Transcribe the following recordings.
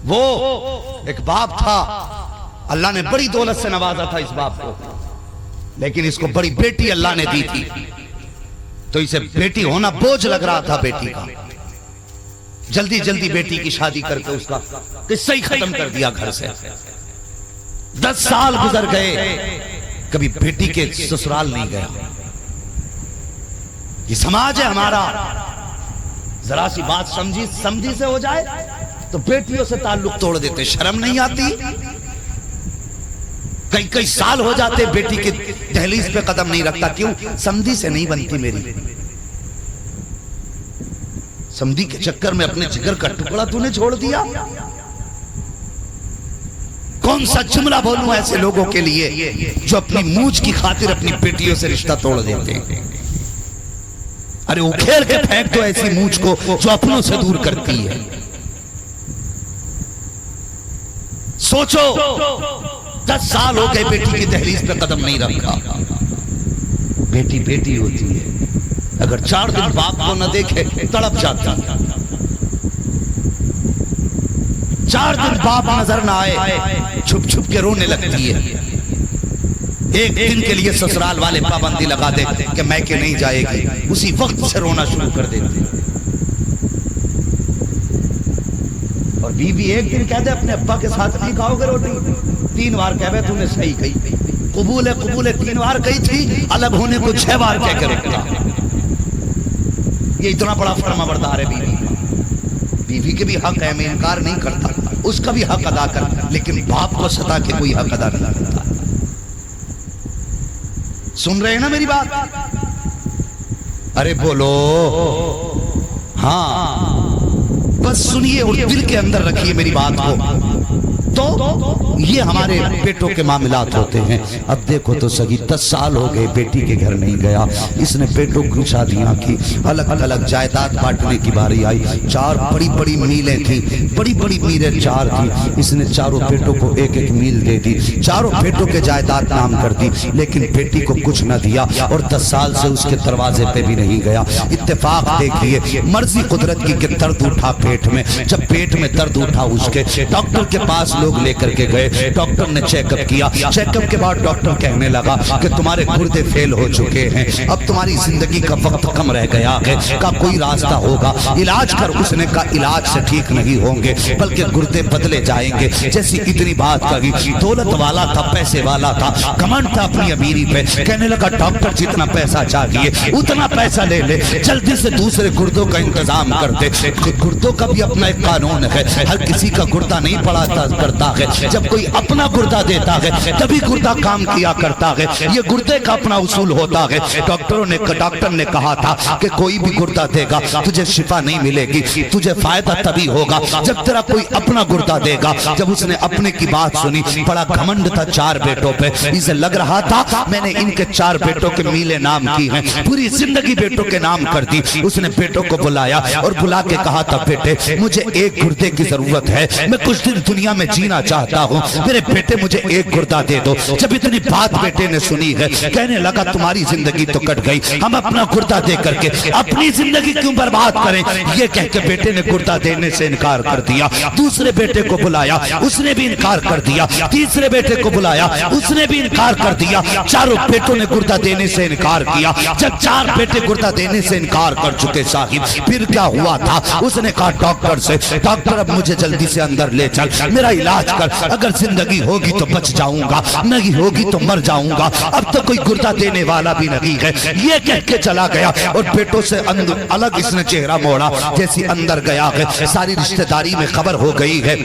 وہ ایک باپ تھا، اللہ نے بڑی دولت سے نوازا تھا اس باپ کو، لیکن اس کو بڑی بیٹی اللہ نے دی تھی، تو اسے بیٹی ہونا بوجھ لگ رہا تھا بیٹی کا۔ جلدی جلدی بیٹی کی شادی کر کے اس کا قصہ ہی ختم کر دیا گھر سے۔ 10 سال گزر گئے، کبھی بیٹی کے سسرال نہیں گیا۔ یہ سماج ہے ہمارا، ذرا سی بات سمجھی سے ہو جائے تو بیٹیوں سے تعلق توڑ دیتے، شرم نہیں آتی؟ کئی سال ہو جاتے بیٹی کی دہلیز پہ قدم نہیں رکھتا، کیوں؟ سمدھی سے نہیں بنتی میری، سمدھی کے چکر میں اپنے جگر کا ٹکڑا تو نے چھوڑ دیا۔ کون سا جملہ بولوں ایسے لوگوں کے لیے جو اپنی موچ کی خاطر اپنی بیٹیوں سے رشتہ توڑ دیتے ہیں؟ ارے اکھیڑ کے پھینک دو ایسی موچ کو جو اپنوں سے دور کرتی ہے۔ سوچو 10 سال ہو گئے بیٹی کی دہلیز پہ قدم نہیں رکھا۔ بیٹی بیٹی ہوتی ہے، اگر 4 دن باپ کو نہ دیکھے تڑپ جاتی ہے، 4 دن باپ نظر نہ آئے چھپ چھپ کے رونے لگتی ہے۔ ایک دن کے لیے سسرال والے پابندی لگا دے کہ میکے نہیں جائے گی، اسی وقت سے رونا شروع کر دیتے۔ اور بیوی ایک دن کہہ دے اپنے ابا کے ساتھ نہیں کھاؤ گے روٹی، 3 بار کہہ تو نے صحیح کہی، قبول ہے 3 بار کہی تھی، الگ ہونے کو 6 بار کہہ کے رکھتا۔ یہ اتنا بڑا فرما بردار ہے بیوی۔ بیوی کے بھی حق ہے، میں انکار نہیں کرتا، اس کا بھی حق ادا کر، لیکن باپ کو ستا کے کوئی حق ادا نہیں کرتا۔ سن رہے ہیں نا میری بات؟ ارے بولو ہاں، بس سنیے اور دل کے اندر رکھیے میری بات کو۔ تو یہ ہمارے بیٹوں کے معاملات ہوتے ہیں۔ اب دیکھو تو سگی 10 سال ہو گئے بیٹی کے گھر نہیں گیا، اس نے بیٹوں کی شادیاں کی، الگ الگ جائیداد بانٹنے کی باری آئی، 4 بڑی بڑی میلیں تھیں، بڑی بڑی میلیں 4 تھیں، اس نے چاروں بیٹوں کو ایک ایک میل دے دی، چاروں بیٹوں کے جائیداد نام کر دی، لیکن بیٹی کو کچھ نہ دیا، اور 10 سال سے اس کے دروازے پہ بھی نہیں گیا۔ اتفاق دیکھئے، مرضی قدرت کی کہ درد اٹھا پیٹ میں، جب پیٹ میں درد اٹھا اس کے، ڈاکٹر کے پاس لوگ لے کر کے گئے، ڈاکٹر نے چیک اپ کیا، چیک اپ کے بعد ڈاکٹر کہنے لگا کہ تمہارے گردے فیل ہو چکے ہیں، اب تمہاری زندگی کا وقت کم رہ گیا ہے، کا کوئی راستہ ہوگا علاج کر۔ اس نے کہا علاج سے ٹھیک نہیں ہوں گے بلکہ گردے بدلے جائیں گے۔ جیسی اتنی بات کہی، دولت والا تھا، پیسے والا تھا، گھمنڈ تھا اپنی امیری پہ، کہنے لگا ڈاکٹر جتنا پیسہ چاہیے اتنا پیسہ لے لے، جلدی سے دوسرے گردوں کا انتظام کر دے۔ گردوں کا بھی اپنا ایک قانون ہے، ہر کسی کا گردہ نہیں پڑا کرتا ہے، جب کوئی اپنا گردہ دیتا ہے تبھی گردہ کام کیا کرتا ہے، یہ گردے کا اپنا اصول ہوتا ہے۔ ڈاکٹر نے کہا تھا کہ کوئی بھی گردہ دے گا تجھے شفا نہیں ملے گی، تجھے فائدہ تبھی ہوگا جب تیرا کوئی اپنا گردہ دے گا۔ جب اس نے اپنے کی بات سنی، بڑا گھمنڈ تھا 4 بیٹوں پہ، اسے لگ رہا تھا میں نے ان کے 4 بیٹوں کے میلے نام کی ہیں، پوری زندگی بیٹوں کے نام کر دی۔ اس نے بیٹوں کو بلایا اور بلا کے کہا تھا بیٹے مجھے ایک گردے کی ضرورت ہے، میں کچھ دن دنیا میں جینا چاہتا ہوں، میرے بیٹے مجھے ایک گردہ دے دو۔ جب اتنی بات بیٹے نے سنی ہے، کہنے لگا تمہاری زندگی تو کٹ گئی، ہم اپنا گردہ دے کر کے اپنی زندگی کیوں برباد کریں؟ یہ کہہ کے بیٹے نے گردہ دینے سے انکار کر دیا۔ دوسرے بیٹے کو بلایا، اس نے بھی انکار کر دیا۔ تیسرے بیٹے کو بلایا، اس نے بھی انکار کر دیا۔ چاروں بیٹوں نے گردہ دینے سے انکار کیا۔ جب 4 بیٹے گردہ دینے سے انکار کر چکے صاحب، پھر کیا ہوا تھا؟ اس نے کہا ڈاکٹر سے ڈاکٹر اب مجھے جلدی سے اندر لے چل، میرا علاج کر، اگر زندگی ہوگی تو بچ جاؤں گا، نہیں ہوگی تو مر جاؤں گا، اب تو کوئی گردہ دینے والا بھی نہیں ہے۔ یہ کہہ کے چلا گیا اور بیٹوں سے الگ اس نے چہرہ موڑا۔ جیسی اندر گیا ہے، ساری رشتہ داری میں خبر ہو گئی ہے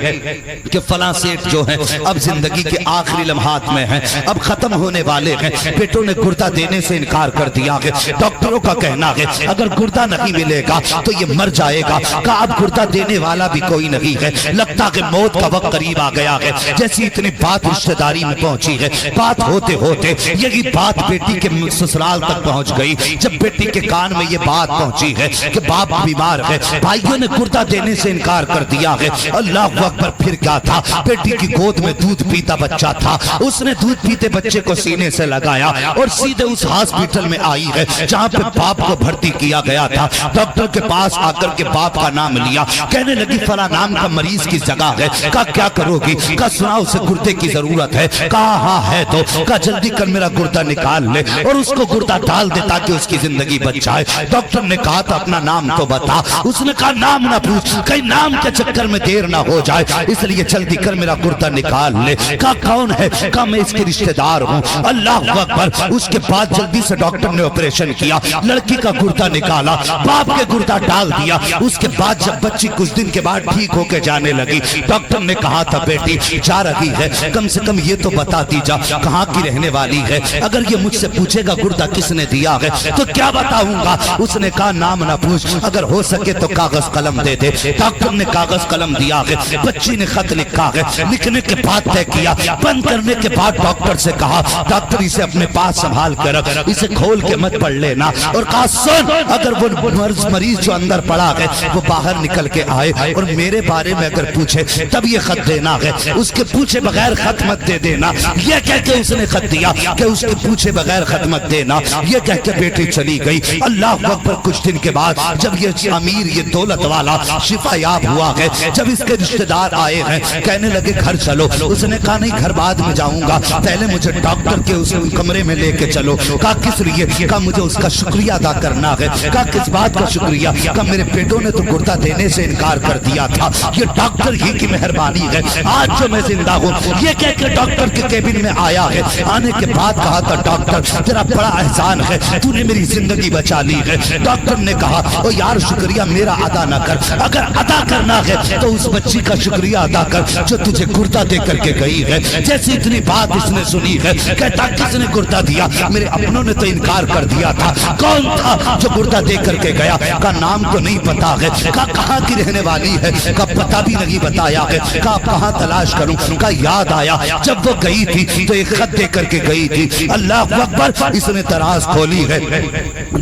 کہ فلاں سیٹ جو ہے اب زندگی کے آخری لمحات میں ہیں، اب ختم ہونے والے ہیں۔ بیٹوں نے گردہ دینے سے انکار کر دیا ہے۔ ڈاکٹروں کا کہنا ہے اگر گردہ نہیں ملے گا تو یہ مر جائے گا، کہ اب گردہ دینے والا بھی کوئی نہیں ہے، لگتا کہ موت کا وقت قریب قریب آ گیا ہے. جیسی اتنی بات رشتہ داری میں پہنچی ہے, بات ہوتے ہوتے یہی بات بیٹی کے سسرال تک پہنچ گئی. جب بیٹی کے کان میں یہ بات پہنچی ہے کہ باپ بیمار ہے, بھائیوں نے گردہ دینے سے انکار کر دیا ہے. اللہ اکبر. پھر کیا تھا, بیٹی کی گود میں دودھ پیتا بچہ تھا. اس نے دودھ پیتے بچے کو سینے سے لگایا اور سیدھے اس ہاسپٹل میں آئی ہے جہاں پہ باپ کو بھرتی کیا گیا تھا. ڈاکٹر کے پاس آ کر کے باپ کا نام لیا, کہنے لگی فلاں نام کا مریض کی جگہ ہے. کہا کیا کرو گی؟ کہا سنا اسے گردے کی ضرورت ہے. کہا ہاں ہے. تو کہا جلدی کر میرا گردہ نکال لے اور اس کو گردہ ڈال دے تاکہ اس کی زندگی بچ جائے. ڈاکٹر نے کہا تھا اپنا نام تو بتا. اس نے کہا نام نہ پوچھ, کہیں نام کے چکر میں دیر نہ ہو جائے, اس لیے جلدی کر میرا گردہ نکال لے. کہا کون ہے؟ کہا میں اس کے رشتہ دار ہوں. اللہ اکبر. اس کے بعد جلدی سے ڈاکٹر نے آپریشن کیا, لڑکی کا گردہ نکالا, باپ کے گردہ ڈال دیا. اس کے بعد جب بچی کچھ دن کے بعد ٹھیک ہو کے جانے لگی, ڈاکٹر نے کہا تھا بیٹی جا رہی ہے, کم سے کم یہ تو بتاتی جا کہاں کی رہنے والی ہے. اگر یہ مجھ سے پوچھے گا گردہ کس نے دیا ہے تو کیا بتاؤں گا. اس نے کہا نام نہ پوچھ, اگر ہو سکے تو کاغذ قلم دے دے. ڈاکٹر نے کاغذ قلم دیا ہے, بچی نے خط لکھا ہے. لکھنے کے بعد طے کیا, بند کرنے کے بعد ڈاکٹر سے کہا ڈاکٹر اسے اپنے پاس سنبھال کر رکھ, اسے کھول کے مت پڑھ لینا. اور کہا سن, اگر وہ مریض جو اندر پڑا ہے وہ باہر نکل کے آئے اور میرے بارے میں اگر پوچھے تب یہ خط دینا ہے, اس کے پوچھے بغیر خط مت دے دینا. یہ کہہ کے اس نے خط دیا کہ اس کے پوچھے بغیر خط مت دینا. یہ کہہ کے بیٹی چلی گئی. اللہ اکبر. کچھ دن کے بعد جب یہ امیر, یہ دولت والا شفا یاب ہوا ہے, جب اس کے رشتہ دار آئے ہیں کہنے لگے گھر چلو. اس نے کہا نہیں گھر بعد میں جاؤں گا, پہلے مجھے ڈاکٹر کے اس کمرے میں لے کے چلو. کہا کس لیے؟ کہا مجھے اس کا شکریہ ادا کرنا ہے. کہا کس بات کا شکریہ؟ کہا میرے بیٹوں نے تو گردہ دینے سے انکار کر دیا تھا, یہ ڈاکٹر ہی کی مہربانی ہے آج جو میں زندہ ہوں. یہ کہہ کے ڈاکٹر کے کیبن میں آیا ہے. آنے کے بعد کہا تھا ڈاکٹر تیرا بڑا احسان ہے, تو نے میری زندگی بچا لی ہے. ڈاکٹر نے کہا او یار شکریہ میرا ادا نہ کر, اگر ادا کرنا ہے تو اس بچی کا شکریہ ادا کر جو تجھے گردہ دے کر کے گئی ہے. جیسی اتنی بات اس نے سنی ہے, کہتا کس نے گردہ دیا؟ میرے اپنوں نے تو انکار کر دیا تھا. کون تھا جو گردہ دے کر کے گیا؟ کا نام تو نہیں پتا ہے. کہا کہاں کی رہنے والی ہے؟ کا پتہ بھی نہیں بتایا ہے. کہا کہاں تلاش کروں؟ کا یاد آیا جب وہ گئی تھی تو ایک خط دے کر کے گئی تھی. اللہ اکبر. اس نے دراز کھولی ہے,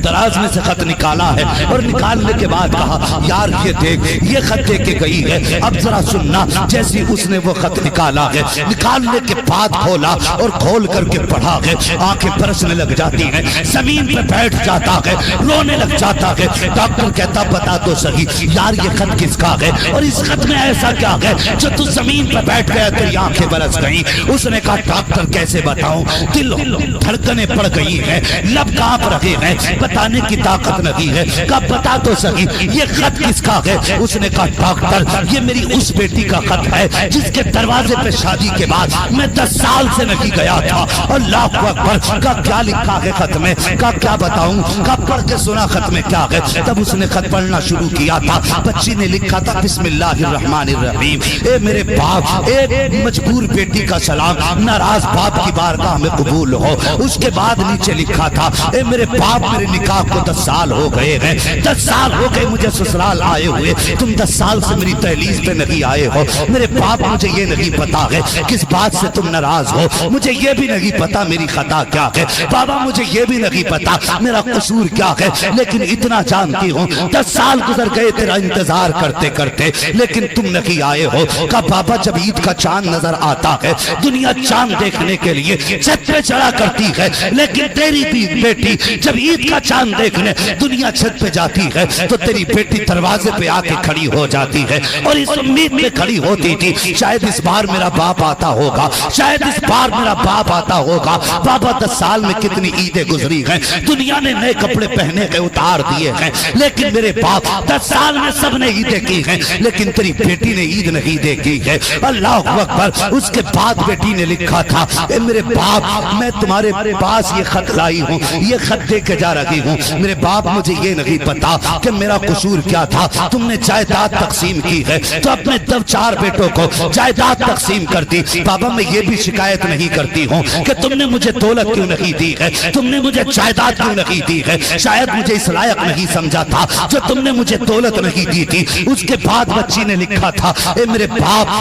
دراز میں سے خط نکالا ہے اور نکالنے کے بعد کہا یار یہ دیکھ یہ خط دے کے گئی ہے. اب ذرا سننا. جیسی اس نے وہ خط نکالا ہے, نکالنے کے بعد کھولا اور کھول کر کے پڑھا ہے, آنکھیں برسنے لگ جاتی ہیں, زمین پہ بیٹھ جاتا ہے, رونے لگ جاتا ہے. ڈاکٹر کہتا بتا تو صحیح یار یہ خط کس کا ہے اور اس خط میں ایسا کیا ہے جو تو زمین پہ بیٹھ گیا تیری آنکھیں برس گئیں. اس نے کہا ڈاکٹر کیسے بتاؤں, دل دھڑکنیں پڑ گئی ہیں, لب کانپ رہے ہیں, بتانے کی طاقت نہیں ہے. کہا بتا تو صحیح یہ خط کس کا ہے؟ اس نے کہا ڈاکٹر یہ میری اس بیٹی کا خط ہے جس کے دروازے پہ شادی کے بعد میں 10 سال سے نہیں گیا تھا. اللہ اکبر. کہا کیا لکھا ہے خط میں؟ کہا کیا بتاؤں؟ کہا پڑھ کے سنا خط میں کیا ہے. تب اس نے خط پڑھنا شروع کیا تھا. بچی نے لکھا تھا بسم اللہ الرحمن الرحیم, اے میرے باپ ایک مجبور بیٹی کا سلام, ناراض باپ کی بارگاہ میں قبول ہو. اس کے بعد نیچے لکھا تھا اے میرے باپ میرے نکاح کو 10 سال ہو گئے ہیں, 10 سال ہو گئے مجھے سسرال آئے ہوئے, تم 10 سال سے میری دہلیز پہ نہیں آئے ہو. میرے باپ مجھے یہ نہیں پتا ہے کس بات سے تم ناراض ہو, مجھے یہ بھی نہیں پتا میری خطا کیا ہے. بابا مجھے یہ بھی نہیں پتا میرا قصور کیا ہے, لیکن اتنا جانتی ہوں 10 سال گزر گئے تیرا انتظار کرتے کرتے لیکن تم نہیں آئے ہو. کہا بابا جب عید کا چاند نظر آتا ہے دنیا چاند دیکھنے کے لیے چھت پہ چڑھا کرتی ہے, لیکن تیری بیٹی جب عید کا چاند دیکھنے دنیا چھت پہ جاتی ہے تو تیری بیٹی دروازے پہ آ کے کھڑی ہو جاتی ہے اور اس امید میں کھڑی ہوتی تھی شاید اس بار میرا باپ آتا ہوگا, شاید اس بار میرا باپ آتا ہوگا. بابا 10 سال میں کتنی عیدیں گزری ہیں, دنیا نے نئے کپڑے پہنے کے اتار دیے ہیں, لیکن میرے باپ 10 سال میں سب نے عیدیں کی ہیں لیکن تیری بیٹی نے عید نہیں دیکھی ہے. اللہ اکبر. اس کے بعد بیٹی نے لکھا تھا اے میرے باپ میں تمہارے پاس یہ خط لائی ہوں, یہ خط دے کے جا رہی ہوں. میرے باپ مجھے یہ نہیں پتا کہ میرا قصور کیا تھا. تم نے جائیداد تقسیم کی ہے تو اپنے 4 بیٹوں کو جائیداد تقسیم کر دی. بابا میں یہ بھی شکایت نہیں کرتی ہوں کہ تم نے مجھے دولت کیوں نہیں دی ہے, تم نے مجھے جائیداد کیوں نہیں دی ہے, شاید مجھے اس لائق نہیں سمجھا تھا جو تم نے مجھے دولت نہیں دی تھی. اس کے بعد بچی نے لکھا تھا اے میرے باپ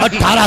18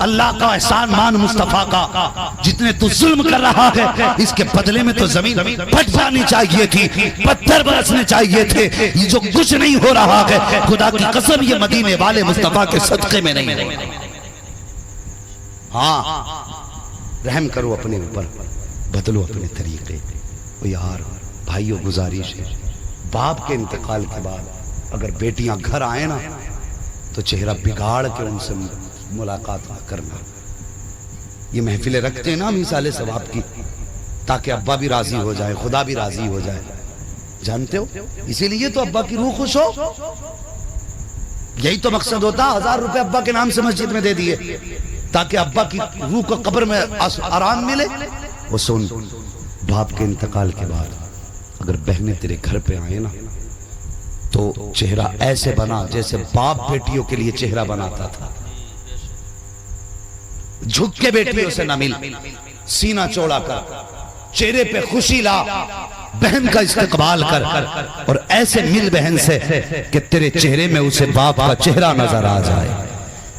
اللہ کا احسان مان مصطفیٰ کا، جتنے تو ظلم کر رہا ہے اس کے بدلے میں تو زمین پھٹ جانی چاہیے تھی، پتھر برسنے چاہیے تھے، یہ جو کچھ نہیں ہو رہا ہے خدا کی قسم یہ مدینے والے مصطفیٰ کے صدقے میں نہیں ہے۔ ہاں رحم کرو اپنے اوپر، بدلو اپنے طریقے۔ او یار بھائیو گزارش ہے، باپ کے انتقال کے بعد اگر بیٹیاں گھر آئیں نا تو چہرہ بگاڑ کے ان سے ملاقات نہ کرنا۔ یہ محفلیں رکھتے ہیں نا ہم ایصال ثواب کی تاکہ ابا بھی راضی ہو جائے، خدا بھی راضی ہو جائے، جانتے ہو؟ اسی لیے تو ابا کی روح خوش ہو، یہی تو مقصد ہوتا۔ 1000 روپے ابا کے نام سے مسجد میں دے دیے تاکہ ابا کی روح کو قبر میں آرام ملے۔ وہ سن، باپ کے انتقال کے بعد اگر بہنیں تیرے گھر پہ آئیں نا تو چہرہ ایسے بنا جیسے باپ بیٹیوں کے لیے چہرہ بناتا تھا، جھک کے بیٹیوں سے نہ مل، سینہ چوڑا کر، چہرے پہ خوشی لا، بہن کا استقبال کر، اور ایسے مل بہن سے کہ تیرے چہرے میں اسے باپ کا چہرہ نظر آ جائے،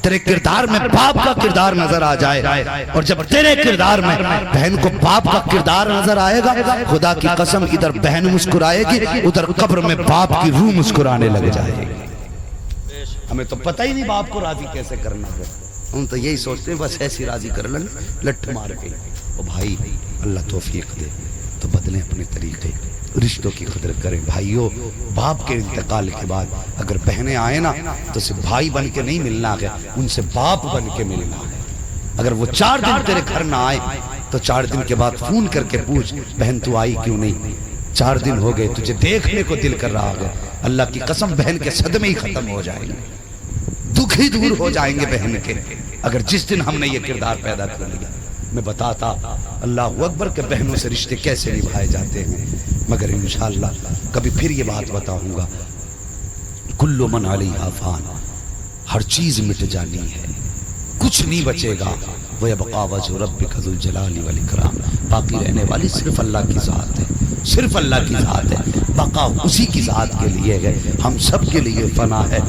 تیرے کردار میں باپ کا کردار نظر آ جائے۔ اور جب تیرے کردار میں بہن کو باپ کا کردار نظر آئے گا، خدا کی قسم ادھر بہن مسکرائے گی، ادھر قبر میں باپ کی روح مسکرانے لگ جائے گی۔ ہمیں تو پتہ ہی نہیں باپ کو راضی کیسے کرنا ہے، ہم تو یہی سوچتے ہیں بس ایسی راضی کر لیں، لٹھ مار کے۔ او بھائی اللہ توفیق دے تو بدلیں اپنے طریقے، رشتوں کی قدر کریں۔ بھائیو باپ کے انتقال کے بعد اگر بہنیں آئیں نا تو صرف بھائی بن کے نہیں ملنا ہے، ان سے باپ بن کے ملنا ہے۔ اگر وہ 4 دن تیرے گھر نہ آئے تو 4 دن کے بعد فون کر کے پوچھ بہن تو آئی کیوں نہیں، 4 دن ہو گئے تجھے دیکھنے کو دل کر رہا ہے۔ اللہ کی قسم بہن کے صدمے ہی ختم ہو جائیں گے، دکھ ہی دور ہو جائیں گے بہن کے، اگر جس دن ہم نے یہ کردار پیدا کر لیا۔ میں بتاتا اللہ اکبر کہ بہنوں سے رشتے کیسے نبھائے جاتے ہیں، مگر انشاءاللہ کبھی پھر یہ بات بتاؤں گا۔ کل من علیہا فان، ہر چیز مٹ جانی ہے، کچھ نہیں بچے گا۔ وَيَبْقَى وَجْهُ رَبِّكَ ذُو الْجَلَالِ وَالْإِكْرَامِ، باقی رہنے والی صرف اللہ کی ذات ہے، صرف اللہ کی ذات ہے، بقا اسی کی ذات کے لیے ہے، ہم سب کے لیے فنا ہے۔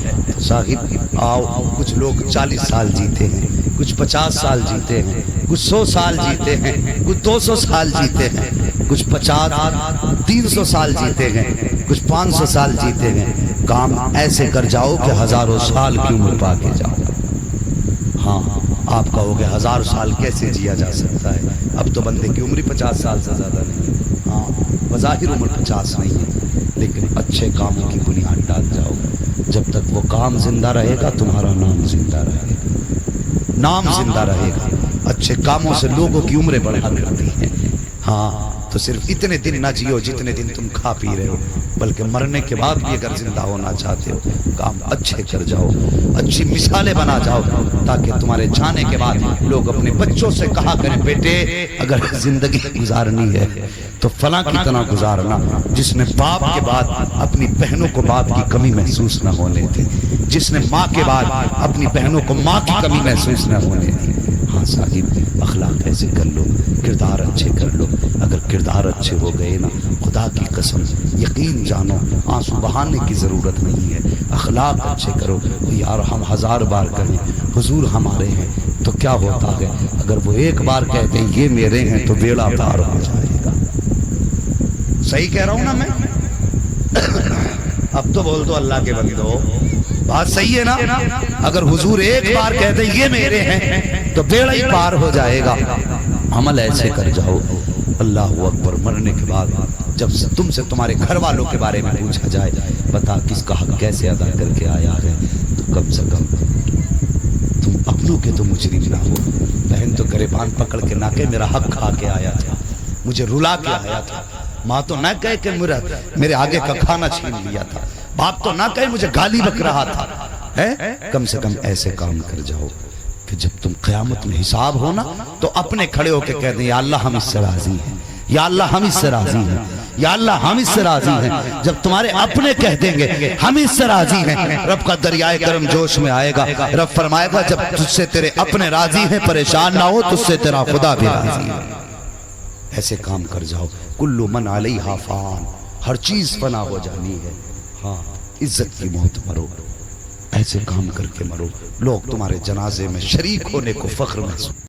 صاحب آؤ، کچھ لوگ 40 سال جیتے ہیں، کچھ 50 سال جیتے ہیں، کچھ 100 سال جیتے ہیں، کچھ 200 سال جیتے ہیں، کچھ 300 سال جیتے ہیں، کچھ 500 سال جیتے ہیں۔ کام ایسے کر جاؤ کہ 1000 سال کی عمر پا کے جاؤ۔ ہاں آپ کہو گے 1000 سال کیسے جیا جا سکتا ہے، اب تو بندے کی عمر 50 سال سے زیادہ نہیں ہے۔ ہاں بظاہر عمر 50 نہیں ہے، لیکن اچھے کاموں کی بنیاد ڈال جاؤ، جب تک وہ کام زندہ رہے گا تمہارا نام زندہ رہے گا، نام زندہ رہے گا۔ اچھے کاموں سے لوگوں کی عمریں بڑھا کرتی ہیں۔ ہاں تو صرف اتنے دن نہ جیو جتنے دن تم کھا پی رہے ہو، بلکہ مرنے کے بعد بھی اگر زندہ ہونا چاہتے ہو کام اچھے کر جاؤ، اچھی مثالیں بنا جاؤ، تاکہ تمہارے جانے کے بعد لوگ اپنے بچوں سے کہا کریں بیٹے اگر زندگی گزارنی ہے تو فلاں کی طرح گزارنا، جس نے باپ کے بعد اپنی بہنوں کو باپ کی کمی محسوس نہ ہونے دی، جس نے ماں کے بعد اپنی بہنوں کو ماں کی کمی محسوس نہ ہونے دی۔ ہاں صاحب اخلاق ایسے کر لو، کردار اچھے کر لو، اگر کردار اچھے ہو گئے نا خدا کی قسم یقین جانو آنسو بہانے کی ضرورت نہیں ہے، اخلاق اچھے کرو۔ یار ہم 1000 بار کہیں حضور ہمارے ہیں تو کیا ہوتا ہے، اگر وہ ایک بار کہتے ہیں یہ میرے ہیں تو بیڑا پار ہو جائے گا۔ صحیح کہہ رہا ہوں نا میں؟ اب تو بول دو اللہ کے بندو، بات صحیح ہے نا؟ اگر حضور ایک بار کہتے ہیں یہ میرے ہیں تو بیڑا ہی پار ہو جائے گا۔ عمل ایسے کر جاؤ۔ اللہ اکبر، مرنے کے بعد جب تم سے تمہارے گھر والوں کے بارے میں پوچھا جائے بتا کس کا حق کیسے ادا کر کے آیا ہے، تو کم سے کم تم اپنوں کے تو مجرم نہ ہو۔ بہن تو گریبان پکڑ کے نہ کہ میرا حق کھا کے آیا تھا، مجھے رلا کے آیا تھا، ماں تو نہ کہے کہ میرے آگے کا کھانا چھین لیا تھا، باپ تو نہ کہے مجھے گالی بک رہا تھا۔ کم سے کم ایسے کام کر جاؤ کہ جب تم قیامت میں حساب ہونا تو اپنے کھڑے ہو کے کہہ دیں یا اللہ ہم اس سے راضی ہیں، یا اللہ ہم اس سے راضی ہیں، یا اللہ ہم اس سے راضی ہیں۔ جب تمہارے اپنے کہہ دیں گے ہم اس سے راضی ہیں، رب کا دریائے کرم جوش میں آئے گا، رب فرمائے گا جب تجھ سے تیرے اپنے راضی ہیں پریشان نہ ہو، تجھ سے تیرا خدا بھی راضی ہے۔ ایسے کام کر جاؤ۔ کل من علیہا فان، ہر چیز فنا ہو جانی ہے۔ ہاں عزت کی موت مرو، ایسے کام کر کے مرو، لوگ تمہارے جنازے میں شریک ہونے کو فخر محسوس